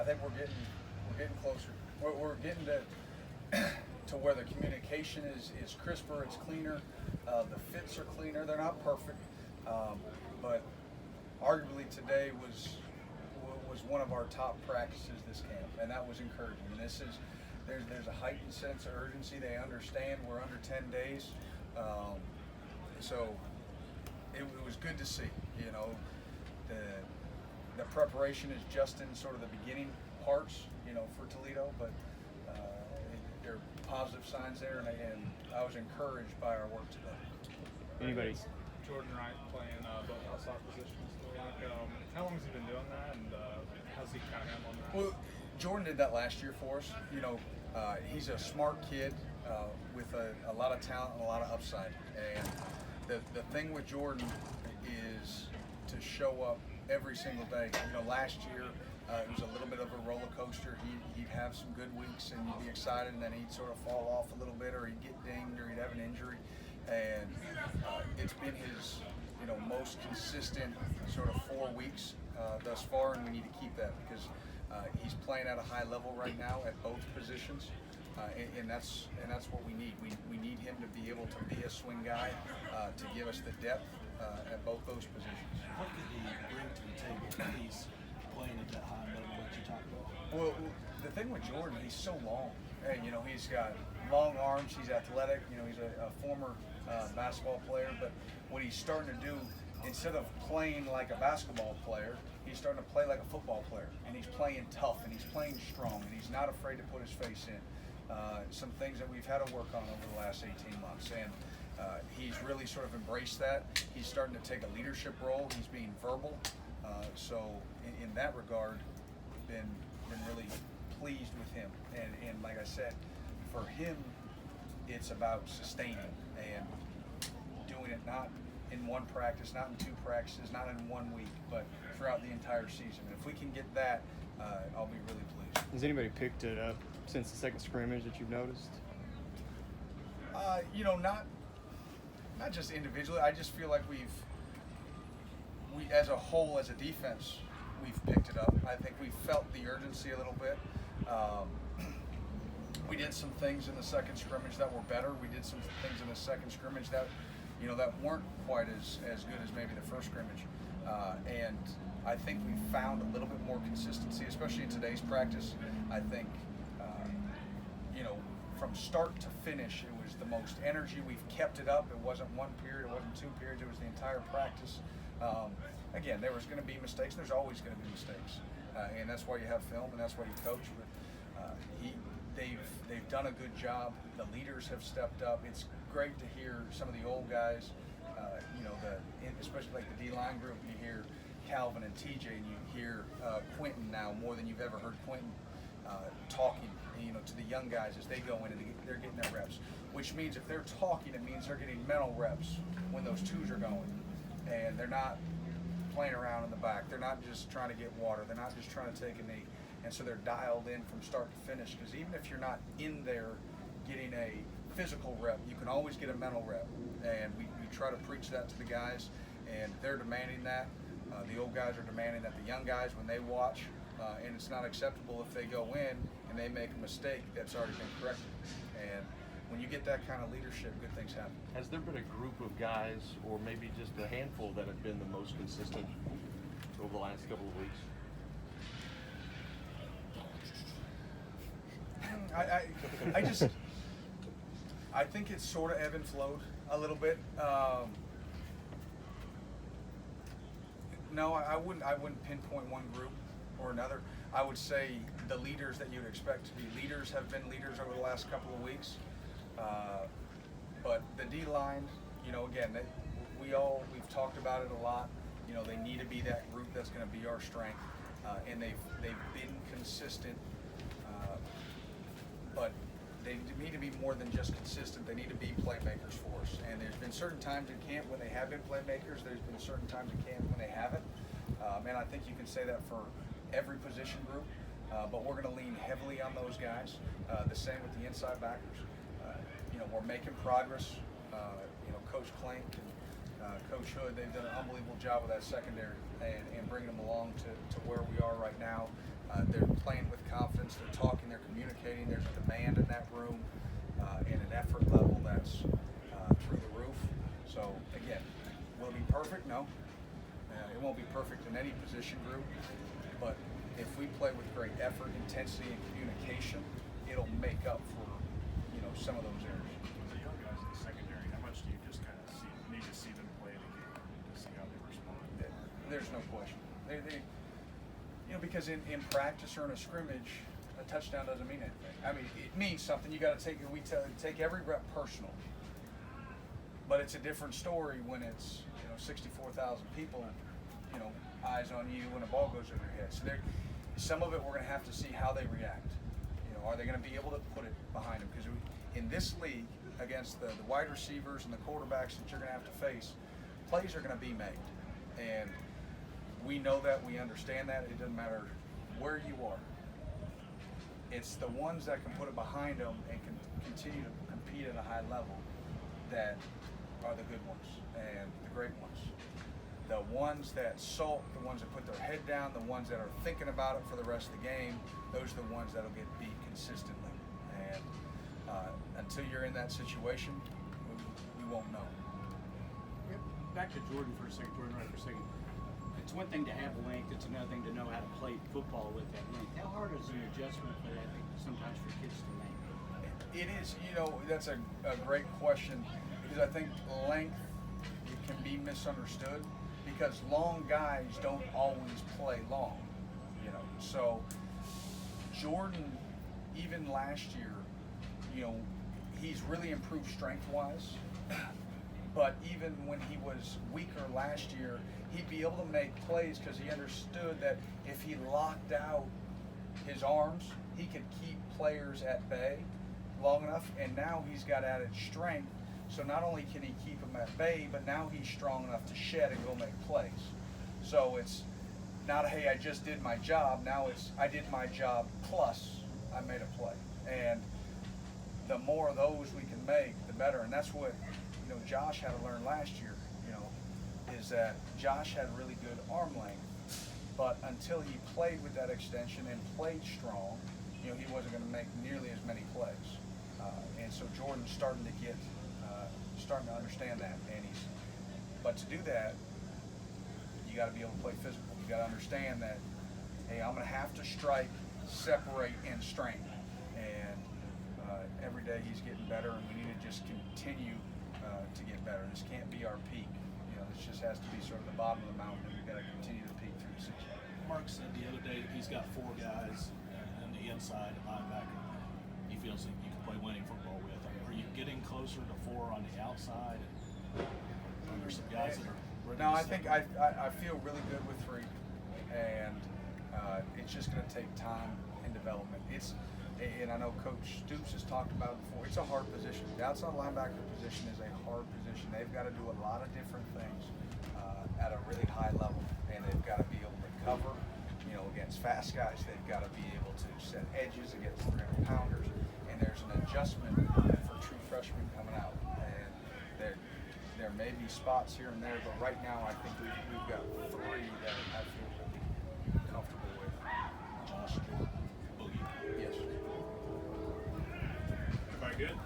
think we're getting closer. We're getting to where the communication is crisper, it's cleaner, the fits are cleaner. They're not perfect, but arguably today was one of our top practices this camp, and that was encouraging. And there's a heightened sense of urgency. They understand we're under 10 days, so it was good to see. You know, the preparation is just in sort of the beginning parts, you know, for Toledo, but there are positive signs there, and I was encouraged by our work today. Anybody? Jordan Wright playing both outside positions. How long has he been doing that, and how's he kind of handling that? Well, Jordan did that last year for us. You know, he's a smart kid with a lot of talent and a lot of upside. And the thing with Jordan is to show up every single day. You know, last year it was a little bit of a roller coaster. He'd have some good weeks and you'd be excited, and then he'd sort of fall off a little bit, or he'd get dinged, or he'd have an injury. And it's been his, you know, most consistent sort of 4 weeks thus far, and we need to keep that because he's playing at a high level right now at both positions, and that's what we need. We need him to be able to be a swing guy to give us the depth at both those positions. What could he bring to the table if he's playing at that high level that you talked about? Well, the thing with Jordan, he's so long, and you know, he's got long arms. He's athletic. You know, he's a former basketball player, but what he's starting to do, instead of playing like a basketball player, he's starting to play like a football player, and he's playing tough, and he's playing strong, and he's not afraid to put his face in. Some things that we've had to work on over the last 18 months, and he's really sort of embraced that. He's starting to take a leadership role. He's being verbal, so in that regard, been really pleased with him. And like I said, for him, it's about sustaining and doing it not in one practice, not in 2 practices, not in 1 week, but throughout the entire season. And if we can get that, I'll be really pleased. Has anybody picked it up since the second scrimmage that you've noticed? You know, not just individually. I just feel like we as a whole, as a defense, we've picked it up. I think we felt the urgency a little bit. We did some things in the second scrimmage that were better. We did some things in the second scrimmage that, you know, that weren't quite as good as maybe the first scrimmage. And I think we found a little bit more consistency, especially in today's practice. I think, you know, from start to finish, it was the most energy. We've kept it up. It wasn't 1 period, it wasn't 2 periods, it was the entire practice. Again, there was going to be mistakes. There's always going to be mistakes, and that's why you have film, and that's why you coach. But they've done a good job. The leaders have stepped up. It's great to hear some of the old guys, you know, especially like the D-line group. You hear Calvin and TJ, and you hear Quentin now more than you've ever heard Quentin talking, you know, to the young guys as they go in and they're getting their reps. Which means if they're talking, it means they're getting mental reps when those twos are going, and they're not playing around in the back. They're not just trying to get water. They're not just trying to take a knee. And so they're dialed in from start to finish, because even if you're not in there getting a physical rep, you can always get a mental rep. And we try to preach that to the guys, and they're demanding that. The old guys are demanding that the young guys, when they watch, and it's not acceptable if they go in and they make a mistake that's already been corrected. And when you get that kind of leadership, good things happen. Has there been a group of guys, or maybe just a handful, that have been the most consistent over the last couple of weeks? I think it's sort of ebb and flowed a little bit. No, I wouldn't pinpoint one group or another. I would say the leaders that you'd expect to be leaders have been leaders over the last couple of weeks. But the D-line, you know, again, we've talked about it a lot. You know, they need to be that group that's going to be our strength, and they've been consistent. But they need to be more than just consistent. They need to be playmakers for us. And there's been certain times in camp when they have been playmakers. There's been certain times in camp when they haven't. And I think you can say that for every position group. But we're going to lean heavily on those guys. The same with the inside backers. You know, we're making progress. You know, Coach Klink and Coach Hood, they've done an unbelievable job with that secondary and bringing them along to where we are right now. They're playing with confidence, they're talking, they're communicating, there's a demand in that room and an effort level that's through the roof. So again, will it be perfect? No. It won't be perfect in any position group, but if we play with great effort, intensity, and communication, it'll make up for, some of those areas. The young guys in the secondary, how much do you just kind of need to see them play the game to see how they respond? There's no question. Because in practice or in a scrimmage, a touchdown doesn't mean anything. I mean, it means something. You got to take every rep personal. But it's a different story when it's 64,000 people, eyes on you when a ball goes over your head. So some of it we're going to have to see how they react. Are they going to be able to put it behind them? Because in this league, against the wide receivers and the quarterbacks that you're going to have to face, plays are going to be made. And we know that, we understand that. It doesn't matter where you are. It's the ones that can put it behind them and can continue to compete at a high level that are the good ones and the great ones. The ones that sulk, the ones that put their head down, the ones that are thinking about it for the rest of the game, those are the ones that'll get beat consistently. And until you're in that situation, we won't know. Back to Jordan for a second, It's one thing to have length, it's another thing to know how to play football with that length. How hard is an adjustment for that, I think, sometimes for kids to make? It is, that's a great question, because I think length can be misunderstood, because long guys don't always play long, So Jordan, even last year, he's really improved strength-wise. But even when he was weaker last year, he'd be able to make plays because he understood that if he locked out his arms, he could keep players at bay long enough. And now he's got added strength. So not only can he keep them at bay, but now he's strong enough to shed and go make plays. So it's not, hey, I just did my job. Now it's, I did my job plus I made a play. And the more of those we can make, the better. And that's what, Josh had to learn last year, is that Josh had really good arm length, but until he played with that extension and played strong, he wasn't going to make nearly as many plays. And so Jordan's starting to understand that. But to do that, you got to be able to play physical. You got to understand that, hey, I'm going to have to strike, separate, and strengthen. And every day he's getting better, and we need to just continue to get better. This can't be our peak. This just has to be sort of the bottom of the mountain, and we've got to continue to peak through the season. Mark said the other day he's got 4 guys on the inside at linebacker he feels like you can play winning football with. Are you getting closer to 4 on the outside? And are there some guys that are ready No, to I think I feel really good with 3, and it's just going to take time and development. And I know Coach Stoops has talked about it before. It's a hard position. The outside linebacker position is a hard position. They've got to do a lot of different things at a really high level, and they've got to be able to cover, against fast guys. They've got to be able to set edges against 300-pounders, and there's an adjustment for true freshmen coming out. And there may be spots here and there, but right now I think we've got 3 that I feel really comfortable with. Josh, Jordan, Boogie? Yes. Very good.